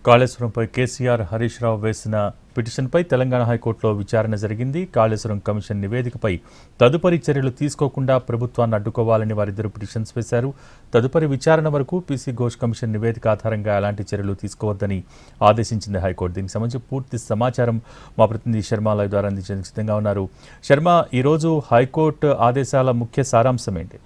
కాళేశ్వరంపై కేసీఆర్ హరీష్ రావు వేసిన పిటిషన్పై తెలంగాణ హైకోర్టులో విచారణ జరిగింది. కాళేశ్వరం కమిషన్ నివేదికపై తదుపరి చర్యలు తీసుకోకుండా ప్రభుత్వాన్ని అడ్డుకోవాలని వారిద్దరూ పిటిషన్స్ వేశారు. తదుపరి విచారణ వరకు పీసీ ఘోష్ కమిషన్ నివేదిక ఆధారంగా ఎలాంటి చర్యలు తీసుకోవద్దని ఆదేశించింది హైకోర్టు. దీనికి సంబంధించి పూర్తి సమాచారం మా ప్రతినిధి శర్మ లైవ్ ద్వారా అందించేందుకు సిద్ధంగా ఉన్నారు. శర్మ, ఈరోజు హైకోర్టు ఆదేశాల ముఖ్య సారాంశం ఏంటి?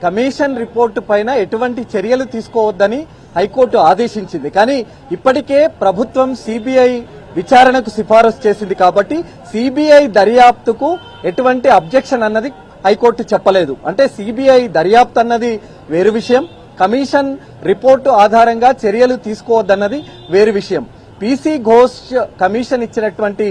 కమిషన్ రిపోర్టు పైన ఎటువంటి చర్యలు తీసుకోవద్దని హైకోర్టు ఆదేశించింది. కానీ ఇప్పటికే ప్రభుత్వం సిబిఐ విచారణకు సిఫారసు చేసింది కాబట్టి సిబిఐ దర్యాప్తుకు ఎటువంటి అబ్జెక్షన్ అన్నది హైకోర్టు చెప్పలేదు. అంటే సిబిఐ దర్యాప్తు అన్నది వేరు విషయం, కమిషన్ రిపోర్టు ఆధారంగా చర్యలు తీసుకోవద్దన్నది వేరు విషయం. పీసీ ఘోష్ కమిషన్ ఇచ్చినటువంటి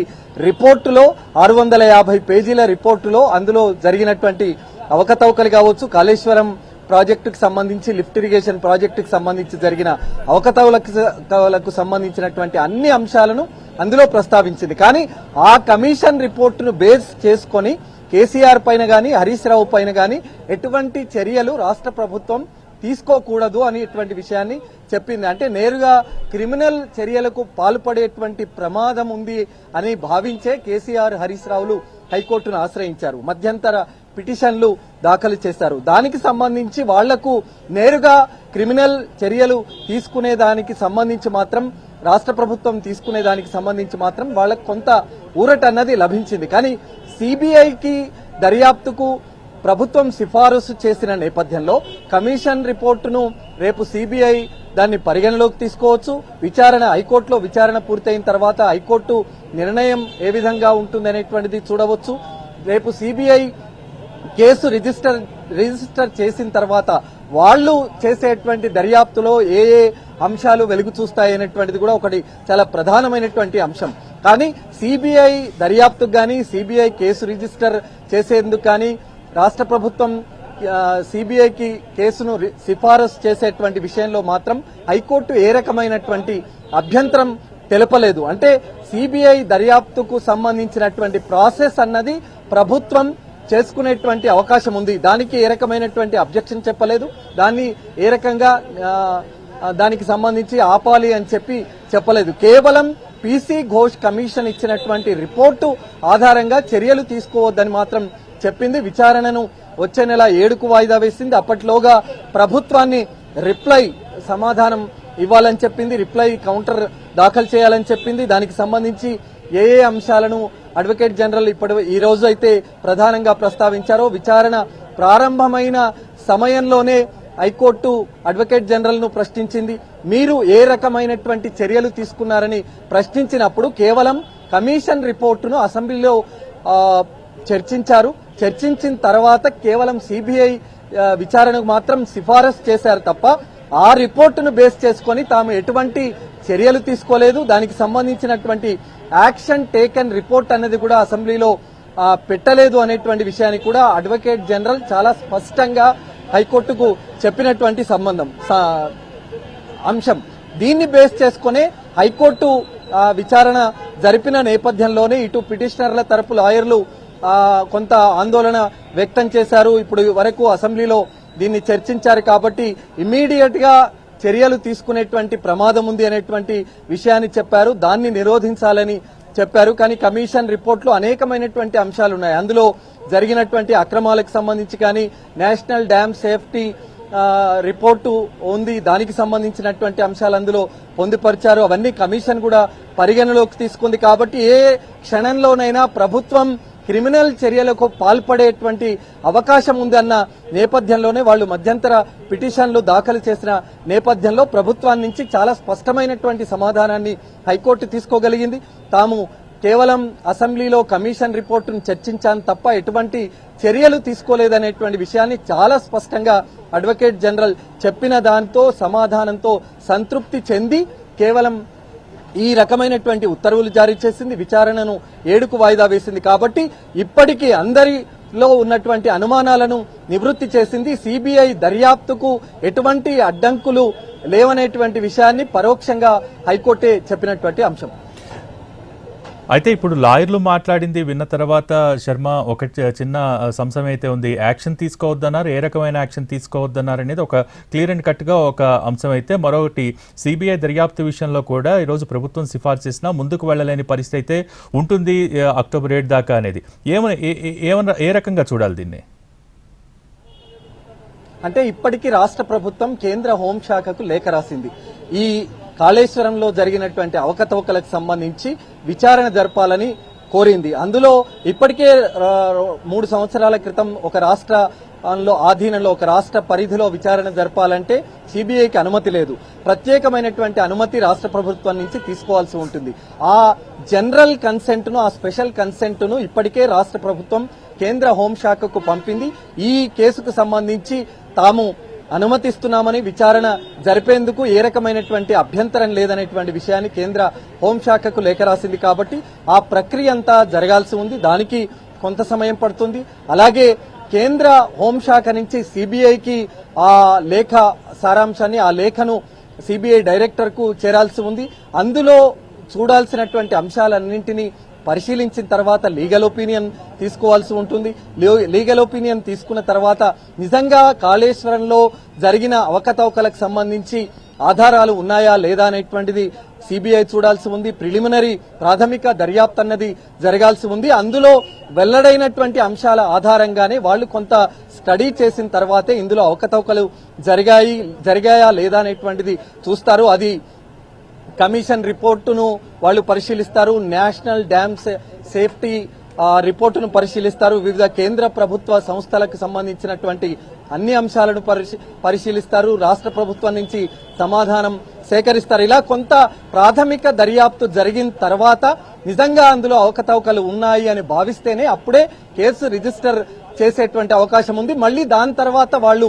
రిపోర్టులో 650 పేజీల రిపోర్టులో అందులో జరిగినటువంటి అవకతవకలు కావచ్చు, కాళేశ్వరం ప్రాజెక్టుకు సంబంధించి లిఫ్ట్ ఇరిగేషన్ ప్రాజెక్టుకు సంబంధించి జరిగిన అవకతవకలకు సంబంధించినటువంటి అన్ని అంశాలను అందులో ప్రస్తావించింది. కానీ ఆ కమిషన్ రిపోర్టును బేస్ చేసుకొని కేసీఆర్ పైన గాని హరీష్ రావు పైన గాని ఎటువంటి చర్యలు రాష్ట్ర ప్రభుత్వం తీసుకోకూడదు అనేటువంటి విషయాన్ని చెప్పింది. అంటే నేరుగా క్రిమినల్ చర్యలకు పాల్పడేటువంటి ప్రమాదం ఉంది అని భావించే కేసీఆర్ హరీష్ రావులు హైకోర్టును ఆశ్రయించారు. మధ్యంతర పిటిషన్లు దాఖలు చేశారు. దానికి సంబంధించి వాళ్లకు నేరుగా క్రిమినల్ చర్యలు తీసుకునే దానికి సంబంధించి మాత్రం రాష్ట్ర ప్రభుత్వం తీసుకునే దానికి సంబంధించి మాత్రం వాళ్లకు కొంత ఊరట అన్నది లభించింది. కానీ సిబిఐకి దర్యాప్తుకు ప్రభుత్వం సిఫారసు చేసిన నేపథ్యంలో కమిషన్ రిపోర్టును రేపు సిబిఐ దాన్ని పరిగణలోకి తీసుకోవచ్చు. హైకోర్టులో విచారణ పూర్తయిన తర్వాత హైకోర్టు నిర్ణయం ఏ విధంగా ఉంటుందనేటువంటిది చూడవచ్చు. రేపు సిబిఐ కేసు రిజిస్టర్ చేసిన తర్వాత వాళ్లు చేసేటువంటి దర్యాప్తులో ఏ ఏ అంశాలు వెలుగు చూస్తాయనేటువంటిది కూడా ఒకటి చాలా ప్రధానమైనటువంటి అంశం. కానీ సిబిఐ దర్యాప్తుకు గాని సిబిఐ కేసు రిజిస్టర్ చేసేందుకు కానీ రాష్ట్ర ప్రభుత్వం సిబిఐకి కేసును సిఫారసు చేసేటువంటి విషయంలో మాత్రం హైకోర్టు ఏ రకమైనటువంటి అభ్యంతరం తెలపలేదు. అంటే సిబిఐ దర్యాప్తుకు సంబంధించినటువంటి ప్రాసెస్ అన్నది ప్రభుత్వం చేసుకునేటువంటి అవకాశం ఉంది. దానికి ఏ రకమైనటువంటి అబ్జెక్షన్ చెప్పలేదు. దాన్ని ఏ రకంగా దానికి సంబంధించి ఆపాలి అని చెప్పలేదు. కేవలం పీసీ ఘోష్ కమిషన్ ఇచ్చినటువంటి రిపోర్టు ఆధారంగా చర్యలు తీసుకోవద్దని మాత్రం చెప్పింది. విచారణను వచ్చే నెల 7కు వాయిదా వేసింది. అప్పట్లోగా ప్రభుత్వాన్ని సమాధానం ఇవ్వాలని చెప్పింది, రిప్లై కౌంటర్ దాఖలు చేయాలని చెప్పింది. దానికి సంబంధించి ఏ ఏ అంశాలను అడ్వకేట్ జనరల్ ఈ రోజు అయితే ప్రధానంగా ప్రస్తావించారో విచారణ ప్రారంభమైన సమయంలోనే హైకోర్టు అడ్వకేట్ జనరల్ ను ప్రశ్నించింది. మీరు ఏ రకమైనటువంటి చర్యలు తీసుకున్నారని ప్రశ్నించినప్పుడు కేవలం కమిషన్ రిపోర్టును అసెంబ్లీలో చర్చించిన తర్వాత కేవలం సిబిఐ విచారణకు మాత్రం సిఫారసు చేశారు తప్ప ఆ రిపోర్టును బేస్ చేసుకుని తాము ఎటువంటి చర్యలు తీసుకోలేదు. దానికి సంబంధించినటువంటి యాక్షన్ టేకన్ రిపోర్ట్ అనేది కూడా అసెంబ్లీలో పెట్టలేదు అనేటువంటి విషయాన్ని కూడా అడ్వకేట్ జనరల్ చాలా స్పష్టంగా హైకోర్టుకు చెప్పినటువంటి అంశం. దీన్ని బేస్ చేసుకునే హైకోర్టు విచారణ జరిపిన నేపథ్యంలోనే ఇటు పిటిషనర్ల తరపు లాయర్లు కొంత ఆందోళన వ్యక్తం చేశారు. ఇప్పుడు వరకు అసెంబ్లీలో దీన్ని చర్చించారు కాబట్టి ఇమ్మీడియట్ గా చర్యలు తీసుకునేటువంటి ప్రమాదం ఉంది అనేటువంటి విషయాన్ని చెప్పారు. దాన్ని నిరోధించాలని చెప్పారు. కానీ కమిషన్ రిపోర్టులో అనేకమైనటువంటి అంశాలు ఉన్నాయి. అందులో జరిగినటువంటి అక్రమాలకు సంబంధించి కానీ నేషనల్ డ్యామ్ సేఫ్టీ రిపోర్టు ఉంది. దానికి సంబంధించినటువంటి అంశాలు అందులో పొందుపరిచారు. అవన్నీ కమిషన్ కూడా పరిగణలోకి తీసుకుంది. కాబట్టి ఏ క్షణంలోనైనా ప్రభుత్వం క్రిమినల్ చర్యలకు పాల్పడేటువంటి అవకాశం ఉందన్న నేపథ్యంలోనే వాళ్ళు మధ్యంతర పిటిషన్లు దాఖలు చేసిన నేపథ్యంలో ప్రభుత్వాన్ని నుంచి చాలా స్పష్టమైనటువంటి సమాధానాన్ని హైకోర్టు తీసుకోగలిగింది. తాము కేవలం అసెంబ్లీలో కమిషన్ రిపోర్టును చర్చించాను తప్ప ఎటువంటి చర్యలు తీసుకోలేదనేటువంటి విషయాన్ని చాలా స్పష్టంగా అడ్వకేట్ జనరల్ చెప్పిన దాంతో సమాధానంతో సంతృప్తి చెంది కేవలం ఈ రకమైనటువంటి ఉత్తర్వులు జారీ చేసింది. విచారణను 7కు వాయిదా వేసింది. కాబట్టి ఇప్పటికీ అందరిలో ఉన్నటువంటి అనుమానాలను నివృత్తి చేసింది. సిబిఐ దర్యాప్తుకు ఎటువంటి అడ్డంకులు లేవనేటువంటి విషయాన్ని పరోక్షంగా హైకోర్టే చెప్పినటువంటి అంశం. అయితే ఇప్పుడు లాయర్లు మాట్లాడింది విన్న తర్వాత శర్మ ఒక చిన్న సంశయం అయితే ఉంది. యాక్షన్ తీసుకోవద్దన్నారు, ఏ రకమైన యాక్షన్ తీసుకోవద్దన్నారు అనేది ఒక క్లియర్ అండ్ కట్గా ఒక అంశం అయితే, మరొకటి సిబిఐ దర్యాప్తు విషయంలో కూడా ఈరోజు ప్రభుత్వం సిఫార్సు చేసినా ముందుకు వెళ్ళలేని పరిస్థితి అయితే ఉంటుంది అక్టోబర్ 7 దాకా అనేది. ఏమన్నా ఏ రకంగా చూడాలి దీన్ని? అంటే ఇప్పటికీ రాష్ట్ర ప్రభుత్వం కేంద్ర హోంశాఖకు లేఖ రాసింది. ఈ కాళేశ్వరంలో జరిగినటువంటి అవకతవకలకు సంబంధించి విచారణ జరపాలని కోరింది. అందులో ఇప్పటికే 3 సంవత్సరాల క్రితం ఒక రాష్ట్రంలో ఆధీనంలో ఒక రాష్ట్ర పరిధిలో విచారణ జరపాలంటే సిబిఐకి అనుమతి లేదు. ప్రత్యేకమైనటువంటి అనుమతి రాష్ట్ర ప్రభుత్వం నుంచి తీసుకోవాల్సి ఉంటుంది. ఆ జనరల్ కన్సెంట్ ను, ఆ స్పెషల్ కన్సెంట్ ను ఇప్పటికే రాష్ట్ర ప్రభుత్వం కేంద్ర హోంశాఖకు పంపింది. ఈ కేసుకు సంబంధించి తాము అనుమతిస్తున్నామని విచారణ జరిపేందుకు ఏ రకమైనటువంటి అభ్యంతరం లేదనేటువంటి విషయాన్ని కేంద్ర హోంశాఖకు లేఖ రాసింది. కాబట్టి ఆ ప్రక్రియ అంతా జరగాల్సి ఉంది. దానికి కొంత సమయం పడుతుంది. అలాగే కేంద్ర హోంశాఖ నుంచి సిబిఐకి ఆ లేఖ సారాంశాన్ని, ఆ లేఖను సిబిఐ డైరెక్టర్ కు చేరాల్సి ఉంది. అందులో చూడాల్సినటువంటి అంశాలన్నింటినీ పరిశీలించిన తర్వాత లీగల్ ఒపీనియన్ తీసుకోవాల్సి ఉంటుంది. లీగల్ ఒపీనియన్ తీసుకున్న తర్వాత నిజంగా కాళేశ్వరంలో జరిగిన అవకతవకలకు సంబంధించి ఆధారాలు ఉన్నాయా లేదా అనేటువంటిది సిబిఐ చూడాల్సి ఉంది. ప్రిలిమినరీ ప్రాథమిక దర్యాప్తు అన్నది జరగాల్సి ఉంది. అందులో వెల్లడైనటువంటి అంశాల ఆధారంగానే వాళ్ళు కొంత స్టడీ చేసిన తర్వాతే ఇందులో అవకతవకలు జరిగాయా లేదా అనేటువంటిది చూస్తారు. అది కమిషన్ రిపోర్టును వాళ్ళు పరిశీలిస్తారు. నేషనల్ డ్యామ్ సేఫ్టీ రిపోర్టును పరిశీలిస్తారు. వివిధ కేంద్ర ప్రభుత్వ సంస్థలకు సంబంధించినటువంటి అన్ని అంశాలను పరిశీలిస్తారు. రాష్ట్ర ప్రభుత్వం నుంచి సమాధానం సేకరిస్తారు. ఇలా కొంత ప్రాథమిక దర్యాప్తు జరిగిన తర్వాత నిజంగా అందులో అవకతవకలు ఉన్నాయి అని భావిస్తేనే అప్పుడే కేసు రిజిస్టర్ చేసేటువంటి అవకాశం ఉంది. మళ్ళీ దాని తర్వాత వాళ్ళు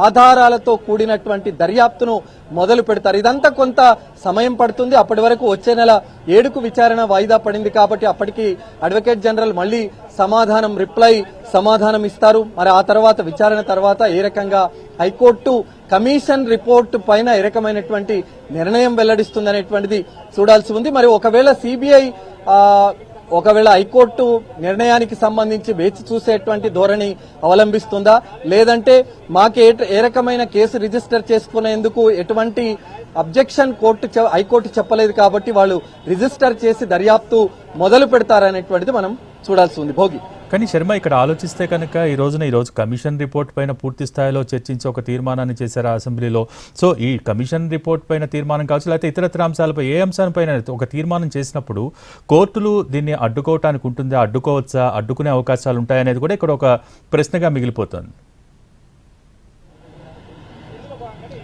ఆధారాలతో కూడినటువంటి దర్యాప్తును మొదలు పెడతారు. ఇదంతా కొంత సమయం పడుతుంది. అప్పటి వరకు వచ్చే నెల 7కు విచారణ వాయిదా పడింది కాబట్టి అప్పటికి అడ్వకేట్ జనరల్ మళ్లీ సమాధానం ఇస్తారు. మరి ఆ తర్వాత విచారణ తర్వాత ఏ రకంగా హైకోర్టు కమిషన్ రిపోర్టు పైన ఏ రకమైనటువంటి నిర్ణయం వెల్లడిస్తుంది అనేటువంటిది చూడాల్సి ఉంది. మరి ఒకవేళ హైకోర్టు నిర్ణయానికి సంబంధించి వేచి చూసేటువంటి ధోరణి అవలంబిస్తుందా, లేదంటే మాకు ఏ రకమైన కేసు రిజిస్టర్ చేసుకునేందుకు ఎటువంటి అబ్జెక్షన్ హైకోర్టు చెప్పలేదు కాబట్టి వాళ్ళు రిజిస్టర్ చేసి దర్యాప్తు మొదలు పెడతారనేటువంటిది మనం చూడాల్సి ఉంది. భోగి కానీ శర్మ, ఇక్కడ ఆలోచిస్తే కనుక ఈరోజు కమిషన్ రిపోర్ట్ పైన పూర్తి స్థాయిలో చర్చించి ఒక తీర్మానాన్ని చేశారు అసెంబ్లీలో. సో ఈ కమిషన్ రిపోర్ట్ పైన తీర్మానం కావచ్చు, లేకపోతే ఇతరత్ర అంశాలపై ఏ అంశాలపైన ఒక తీర్మానం చేసినప్పుడు కోర్టులు దీన్ని అడ్డుకోవటానికి ఉంటుందా, అడ్డుకోవచ్చా, అడ్డుకునే అవకాశాలు ఉంటాయనేది కూడా ఇక్కడ ఒక ప్రశ్నగా మిగిలిపోతుంది.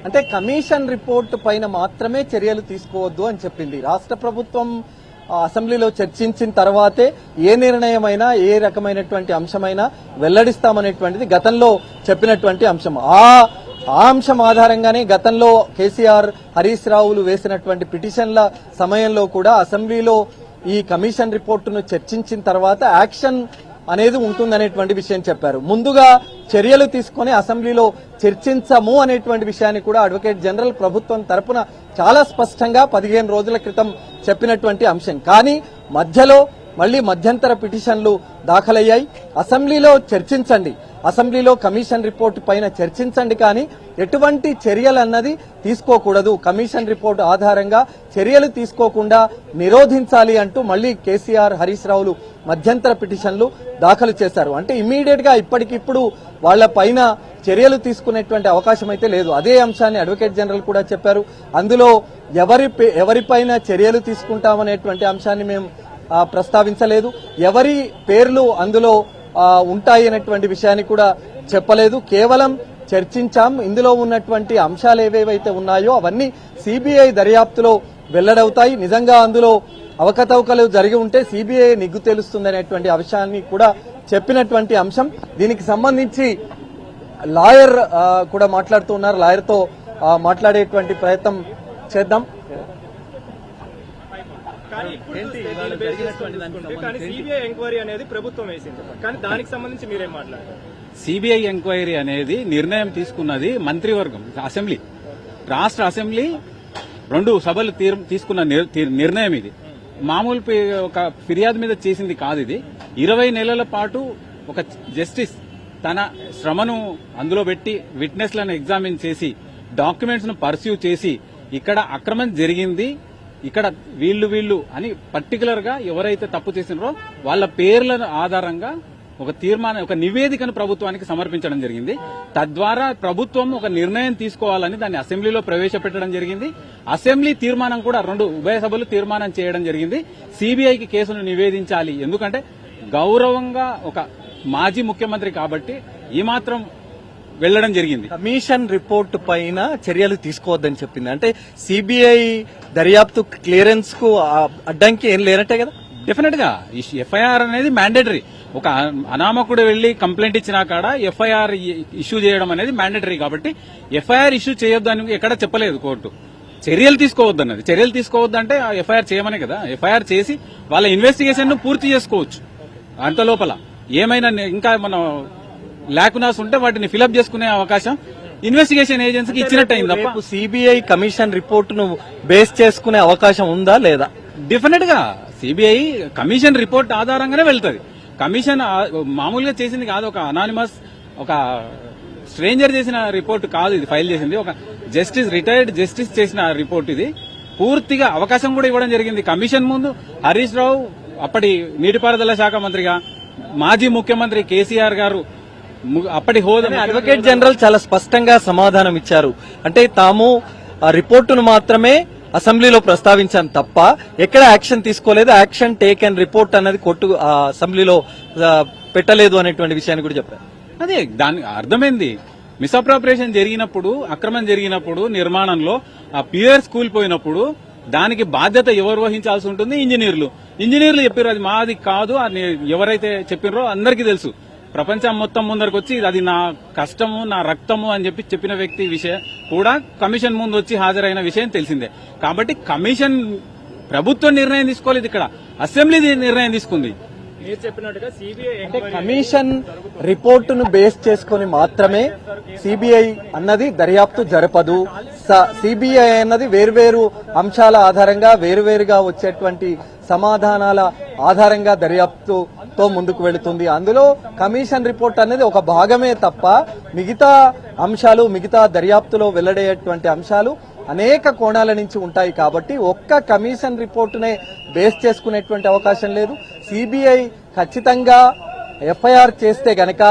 అంటే కమిషన్ రిపోర్టు పైన మాత్రమే చర్యలు తీసుకోవద్దు అని చెప్పింది రాష్ట్ర ప్రభుత్వం. అసెంబ్లీలో చర్చించిన తర్వాతే ఏ నిర్ణయమైనా, ఏ రకమైనటువంటి అంశమైనా వెల్లడిస్తామనేటువంటిది గతంలో చెప్పినటువంటి అంశం. ఆ అంశం ఆధారంగానే గతంలో కేసీఆర్, హరీష్ రావులు వేసినటువంటి పిటిషన్ల సమయంలో కూడా అసెంబ్లీలో ఈ కమిషన్ రిపోర్టును చర్చించిన తర్వాత యాక్షన్ అనేది ఉంటుందనేటువంటి విషయం చెప్పారు. ముందుగా చర్యలు తీసుకుని అసెంబ్లీలో చర్చించము అనేటువంటి విషయాన్ని కూడా అడ్వకేట్ జనరల్ ప్రభుత్వం తరపున చాలా స్పష్టంగా 15 రోజుల క్రితం చెప్పినటువంటి అంశం. కానీ మధ్యలో మళ్లీ మధ్యంతర పిటిషన్లు దాఖలయ్యాయి. అసెంబ్లీలో చర్చించండి, అసెంబ్లీలో కమిషన్ రిపోర్టు పైన చర్చించండి, కానీ ఎటువంటి చర్యలు అన్నది తీసుకోకూడదు, కమిషన్ రిపోర్టు ఆధారంగా చర్యలు తీసుకోకుండా నిరోధించాలి అంటూ మళ్లీ కేసీఆర్, హరీష్ రావులు మధ్యంతర పిటిషన్లు దాఖలు చేశారు. అంటే ఇమ్మీడియట్ గా ఇప్పటికిప్పుడు వాళ్ల పైన చర్యలు తీసుకునేటువంటి అవకాశం అయితే లేదు. అదే అంశాన్ని అడ్వకేట్ జనరల్ కూడా చెప్పారు. అందులో ఎవరిపైన చర్యలు తీసుకుంటామనేటువంటి అంశాన్ని మేము ప్రస్తావించలేదు. ఎవరి పేర్లు అందులో ఉంటాయి అనేటువంటి విషయాన్ని కూడా చెప్పలేదు. కేవలం చర్చించాం. ఇందులో ఉన్నటువంటి అంశాలు ఏవేవైతే ఉన్నాయో అవన్నీ సిబిఐ దర్యాప్తులో వెల్లడవుతాయి. నిజంగా అందులో అవకతవకలు జరిగి ఉంటే సిబిఐ నిగ్గు తేలుస్తుందనేటువంటి అంశాన్ని కూడా చెప్పినటువంటి అంశం. దీనికి సంబంధించి లాయర్ కూడా మాట్లాడుతున్నారు. లాయర్తో మాట్లాడేటువంటి ప్రయత్నం చేద్దాం. సిబిఐ ఎంక్వైరీ అనేది ప్రభుత్వం వేసింది, కానీ దానికి సంబంధించి మీరేం మాట్లాడారు? సిబిఐ ఎంక్వైరీ అనేది నిర్ణయం తీసుకున్నది మంత్రివర్గం, అసెంబ్లీ, రాష్ట్ర అసెంబ్లీ 2 సభలు తీసుకున్న నిర్ణయం ఇది. మామూలు ఒక ఫిర్యాదు మీద చేసింది కాదు ఇది. 20 నెలల పాటు ఒక జస్టిస్ తన శ్రమను అందులో పెట్టి విట్నెస్లను ఎగ్జామిన్ చేసి డాక్యుమెంట్స్ ను పర్స్యూ చేసి ఇక్కడ అక్రమం జరిగింది, ఇక్కడ వీళ్ళు అని పర్టికులర్ గా ఎవరైతే తప్పు చేసినారో వాళ్ళ పేర్ల ఆధారంగా ఒక నివేదికను ప్రభుత్వానికి సమర్పించడం జరిగింది. తద్వారా ప్రభుత్వం ఒక నిర్ణయం తీసుకోవాలని దాన్ని అసెంబ్లీలో ప్రవేశపెట్టడం జరిగింది. అసెంబ్లీ తీర్మానం కూడా 2 ఉభయ సభలు తీర్మానం చేయడం జరిగింది. సిబిఐకి కేసును నివేదించాలి, ఎందుకంటే గౌరవంగా ఒక మాజీ ముఖ్యమంత్రి కాబట్టి ఈ మాత్రం వెళ్లడం జరిగింది. కమిషన్ రిపోర్టు పైన చర్యలు తీసుకోవద్దని చెప్పింది. అంటే సిబిఐ దర్యాప్తు క్లియరెన్స్ కు అడ్డంకి ఏం లేనట్టే కదా. డెఫినెట్ గా ఎఫ్ఐఆర్ అనేది మ్యాండేటరీ. ఒక అనామకుడు వెళ్లి కంప్లైంట్ ఇచ్చినా కాడ ఎఫ్ఐఆర్ ఇష్యూ చేయడం అనేది మ్యాండేటరీ కాబట్టి ఎఫ్ఐఆర్ ఇష్యూ చేయొద్దు అని ఎక్కడ చెప్పలేదు కోర్టు. చర్యలు తీసుకోవద్దన్నది. చర్యలు తీసుకోవద్దంటే ఎఫ్ఐఆర్ చేయమనే కదా. ఎఫ్ఐఆర్ చేసి వాళ్ళ ఇన్వెస్టిగేషన్ ను పూర్తి చేసుకోవచ్చు. అంత లోపల ఏమైనా ఇంకా మనం లేకునాస్ ఉంటే వాటిని ఫిలప్ చేసుకునే అవకాశం ఇన్వెస్టిగేషన్ ఏజెన్సీకి ఇచ్చినట్టయింది తప్ప సిబిఐ కమిషన్ రిపోర్టును బేస్ చేసుకునే అవకాశం ఉందా లేదా? డెఫినెట్ గా సిబిఐ కమిషన్ రిపోర్ట్ ఆధారంగానే వెళ్తుంది. కమిషన్ మామూలుగా చేసింది కాదు, ఒక అనానిమస్ ఒక స్ట్రేంజర్ చేసిన రిపోర్ట్ కాదు ఇది ఫైల్ చేసింది. ఒక రిటైర్డ్ జస్టిస్ చేసిన రిపోర్ట్ ఇది. పూర్తిగా అవకాశం కూడా ఇవ్వడం జరిగింది. కమిషన్ ముందు హరీష్ రావు అప్పటి నీటిపారుదల శాఖ మంత్రిగా, మాజీ ముఖ్యమంత్రి కేసీఆర్ గారు అప్పటి హోదా అడ్వకేట్ జనరల్ చాలా స్పష్టంగా సమాధానం ఇచ్చారు. అంటే తాము ఆ రిపోర్టును మాత్రమే అసెంబ్లీలో ప్రస్తావించాను తప్ప ఎక్కడ యాక్షన్ తీసుకోలేదు. యాక్షన్ టేక్ అండ్ రిపోర్ట్ అన్నది కోర్టు అసెంబ్లీలో పెట్టలేదు అనేటువంటి విషయాన్ని కూడా చెప్పారు. అదే దాని అర్థమైంది. మిస్అప్రాప్రియేషన్ జరిగినప్పుడు, అక్రమం జరిగినప్పుడు, నిర్మాణంలో ఆ పియర్స్ కూలిపోయినప్పుడు దానికి బాధ్యత ఎవరు వహించాల్సి ఉంటుంది? ఇంజనీర్లు చెప్పారు అది మాది కాదు అని ఎవరైతే చెప్పినారో అందరికీ తెలుసు. ప్రపంచం మొత్తం ముందరకు వచ్చి అది నా కష్టము, నా రక్తము అని చెప్పిన వ్యక్తి విషయం కూడా కమిషన్ ముందు వచ్చి హాజరైన విషయం తెలిసిందే. కాబట్టి కమిషన్ ప్రభుత్వం నిర్ణయం తీసుకోలేదు, ఇక్కడ అసెంబ్లీ నిర్ణయం తీసుకుంది. మీరు చెప్పినట్టుగా సిబిఐ అంటే కమిషన్ రిపోర్టును బేస్ చేసుకుని మాత్రమే సిబిఐ అన్నది దర్యాప్తు జరపదు. సిబిఐ అన్నది వేర్వేరు అంశాల ఆధారంగా వేరువేరుగా వచ్చేటువంటి సమాధానాల ఆధారంగా దర్యాప్తుతో ముందుకు వెళుతుంది. అందులో కమిషన్ రిపోర్ట్ అనేది ఒక భాగమే తప్ప మిగతా అంశాలు, మిగతా దర్యాప్తులో వెల్లడయ్యేటువంటి అంశాలు అనేక కోణాల నుంచి ఉంటాయి. కాబట్టి ఒక్క కమిషన్ రిపోర్టునే బేస్ చేసుకునేటువంటి అవకాశం లేదు. సిబిఐ ఖచ్చితంగా ఎఫ్ఐఆర్ చేస్తే గనక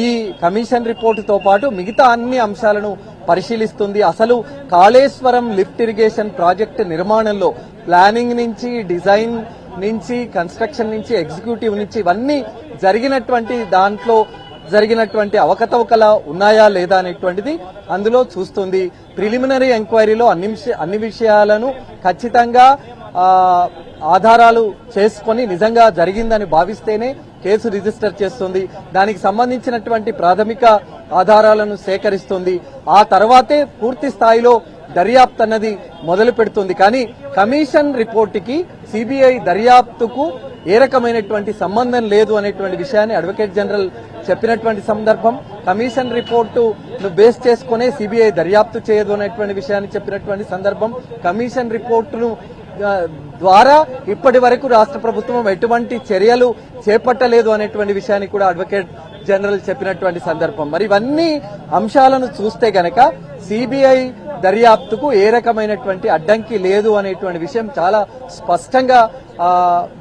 ఈ కమిషన్ రిపోర్టుతో పాటు మిగతా అన్ని అంశాలను పరిశీలిస్తుంది. అసలు కాళేశ్వరం లిఫ్ట్ ఇరిగేషన్ ప్రాజెక్టు నిర్మాణంలో ప్లానింగ్ నుంచి, డిజైన్ నుంచి, కన్స్ట్రక్షన్ నుంచి, ఎగ్జిక్యూటివ్ నుంచి ఇవన్నీ జరిగినటువంటి దాంట్లో జరిగినటువంటి అవకతవకల ఉన్నాయా లేదా అనేటువంటిది అందులో చూస్తుంది. ప్రిలిమినరీ ఎంక్వైరీలో అన్ని విషయాలను ఖచ్చితంగా ఆధారాలు చేసుకుని నిజంగా జరిగిందని భావిస్తేనే కేసు రిజిస్టర్ చేస్తుంది. దానికి సంబంధించినటువంటి ప్రాథమిక ఆధారాలను సేకరిస్తుంది. ఆ తర్వాతే పూర్తి స్థాయిలో దర్యాప్తు అన్నది మొదలు పెడుతుంది. కానీ కమిషన్ రిపోర్టుకి సిబిఐ దర్యాప్తుకు ఏ రకమైనటువంటి సంబంధం లేదు అనేటువంటి విషయాన్ని అడ్వకేట్ జనరల్ చెప్పినటువంటి సందర్భం, కమిషన్ రిపోర్టును బేస్ చేసుకునే సిబిఐ దర్యాప్తు చేయదు అనేటువంటి విషయాన్ని చెప్పినటువంటి సందర్భం, కమిషన్ రిపోర్టును ద్వారా ఇప్పటి వరకు రాష్ట్ర ప్రభుత్వం ఎటువంటి చర్యలు చేపట్టలేదు అనేటువంటి విషయాన్ని కూడా అడ్వకేట్ జనరల్ చెప్పినటువంటి సందర్భం. మరి ఇవన్నీ అంశాలను చూస్తే గనక సిబిఐ దర్యాప్తుకు ఏ రకమైనటువంటి అడ్డంకి లేదు అనేటువంటి విషయం చాలా స్పష్టంగా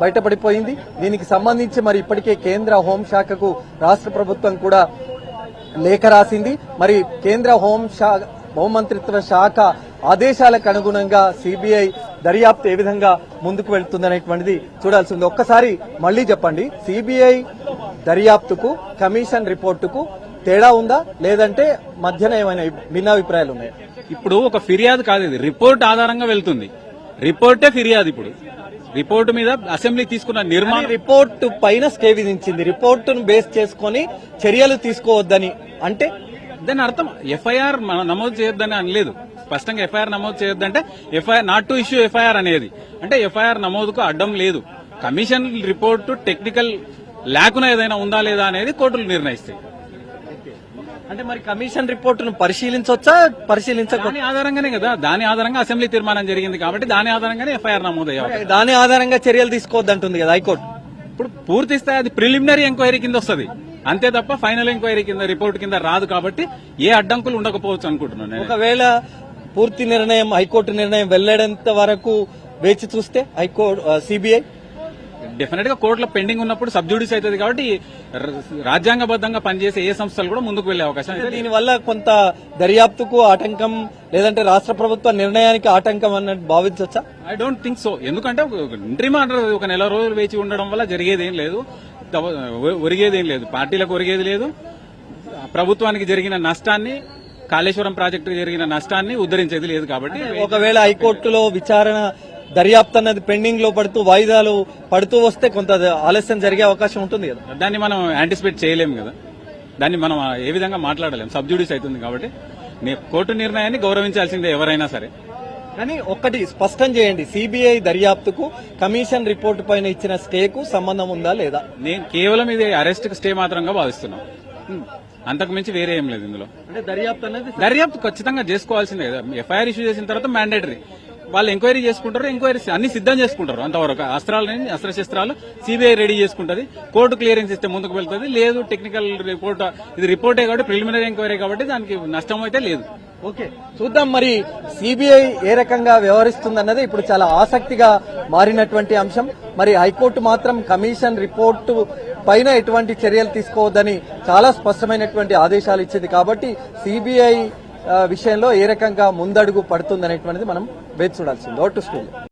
బయటపడిపోయింది. దీనికి సంబంధించి మరి ఇప్పటికే కేంద్ర హోంశాఖకు రాష్ట్ర ప్రభుత్వం కూడా లేఖ రాసింది. మరి కేంద్ర హోంమంత్రిత్వ శాఖ ఆదేశాలకు అనుగుణంగా సిబిఐ దర్యాప్తు ఏ విధంగా ముందుకు వెళ్తుందనేటువంటిది చూడాల్సి ఉంది. ఒక్కసారి మళ్లీ చెప్పండి, సిబిఐ దర్యాప్తుకు కమిషన్ రిపోర్టుకు తేడా ఉందా, లేదంటే మధ్యన ఏమైనా భిన్నాభిప్రాయాలు ఉన్నాయా? ఇప్పుడు ఒక ఫిర్యాదు కాదు, ఇది రిపోర్ట్ ఆధారంగా వెళ్తుంది. రిపోర్టే ఫిర్యాదు. ఇప్పుడు రిపోర్టు మీద అసెంబ్లీ తీసుకున్న నిర్మాణ రిపోర్టు పైన స్టే విధించింది. రిపోర్టును బేస్ చేసుకుని చర్యలు తీసుకోవద్దని అంటే దాని అర్థం ఎఫ్ఐఆర్ నమోదు చేయొద్దని అనలేదు. స్పష్టంగా ఎఫ్ఐఆర్ నమోదు చేయొద్దంటే FIR not to issue FIR అనేది అంటే ఎఫ్ఐఆర్ నమోదుకు అడ్డం లేదు. కమిషన్ రిపోర్టు టెక్నికల్ లేకున్నా ఏదైనా ఉందా లేదా అనేది కోర్టులు నిర్ణయిస్తాయి. అంటే మరి కమిషన్ రిపోర్టును పరిశీలించవచ్చా పరిశీలించకూడదు? దాని ఆధారంగానే కదా, దాని ఆధారంగా అసెంబ్లీ తీర్మానం జరిగింది కాబట్టి దాని ఆధారంగానే ఎఫ్ఐఆర్ నమోదయ్యారు. దాని ఆధారంగా చర్యలు తీసుకోవద్దంటుంది కదా హైకోర్టు. ఇప్పుడు పూర్తి స్థాయి అది ప్రిలిమినరీ ఎంక్వైరీ కింద వస్తుంది అంతే తప్ప ఫైనల్ ఎంక్వైరీ కింద రిపోర్ట్ కింద రాదు కాబట్టి ఏ అడ్డంకులు ఉండకపోవచ్చు అనుకుంటున్నాను నేను. ఒకవేళ పూర్తి నిర్ణయం హైకోర్టు నిర్ణయం వెళ్లేంత వరకు వేచి చూస్తే హైకోర్టు సిబిఐ డెఫినెట్ గా కోర్టులో పెండింగ్ ఉన్నప్పుడు సబ్జుడిస్ అవుతుంది కాబట్టి రాజ్యాంగబద్దంగా పనిచేసే ఏ సంస్థలు కూడా ముందుకు వెళ్లే అవకాశం అయితే లేదు. దీనివల్ల కొంత దర్యాప్తుకు ఆటంకం లేదంటే రాష్ట్ర ప్రభుత్వ నిర్ణయానికి ఆటంకం అన్నట్టు భావించవచ్చా? I don't think so. ఎందుకంటే ఇంట్రీమ్ ఆర్డర్ ఒక నెల రోజులు వేచి ఉండడం వల్ల జరిగేదేం లేదు, ఒరిగేదేం లేదు, పార్టీలకు ఒరిగేది లేదు. ప్రభుత్వానికి జరిగిన నష్టాన్ని, కాళేశ్వరం ప్రాజెక్టు జరిగిన నష్టాన్ని ఉద్ధరించేది లేదు కాబట్టి ఒకవేళ హైకోర్టులో విచారణ దర్యాప్తు అన్నది పెండింగ్ లో పడుతూ వాయిదాలు పడుతూ వస్తే కొంత ఆలస్యం జరిగే అవకాశం ఉంటుంది కదా. దాన్ని మనం యాంటిసిపేట్ చేయలేము కదా, దాన్ని మనం ఏ విధంగా మాట్లాడలేము, సబ్జుడిస్ అవుతుంది కాబట్టి కోర్టు నిర్ణయాన్ని గౌరవించాల్సిందే ఎవరైనా సరే. కానీ ఒక్కటి స్పష్టం చేయండి, సిబిఐ దర్యాప్తుకు కమిషన్ రిపోర్టు పైన ఇచ్చిన స్టేకు సంబంధం ఉందా లేదా? నేను కేవలం ఇది అరెస్ట్ స్టే మాత్రంగా భావిస్తున్నాం, అంతకు మించి వేరే ఏం లేదు ఇందులో. అంటే దర్యాప్తు అనేది దర్యాప్తు ఖచ్చితంగా చేసుకోవాల్సిందే కదా. ఎఫ్ఐఆర్ ఇష్యూ చేసిన తర్వాత మ్యాండేటరీ వాళ్ళు ఎంక్వైరీ చేసుకుంటారు, ఎంక్వైరీ అన్ని సిద్ధం చేసుకుంటారు అంతవరకు. అస్త్రశస్త్రాలు సిబిఐ రెడీ చేసుకుంటది, కోర్టు క్లియరెన్స్ ఇస్తే ముందుకు వెళ్తుంది. లేదు టెక్నికల్ రిపోర్ట్, ఇది రిపోర్టే కాబట్టి ప్రిలిమినరీ ఎంక్వైరీ కాబట్టి దానికి నష్టం అయితే లేదు. ఓకే, చూద్దాం మరి సిబిఐ ఏ రకంగా వ్యవహరిస్తుందన్నది ఇప్పుడు చాలా ఆసక్తిగా మారినటువంటి అంశం. మరి హైకోర్టు మాత్రం కమిషన్ రిపోర్టు పైన ఎటువంటి చర్యలు తీసుకోవద్దని చాలా స్పష్టమైనటువంటి ఆదేశాలు ఇచ్చింది కాబట్టి సిబిఐ విషయంలో ఏ రకంగా ముందడుగు పడుతుందనేటువంటిది మనం వేచి చూడాల్సింది. Vote studio.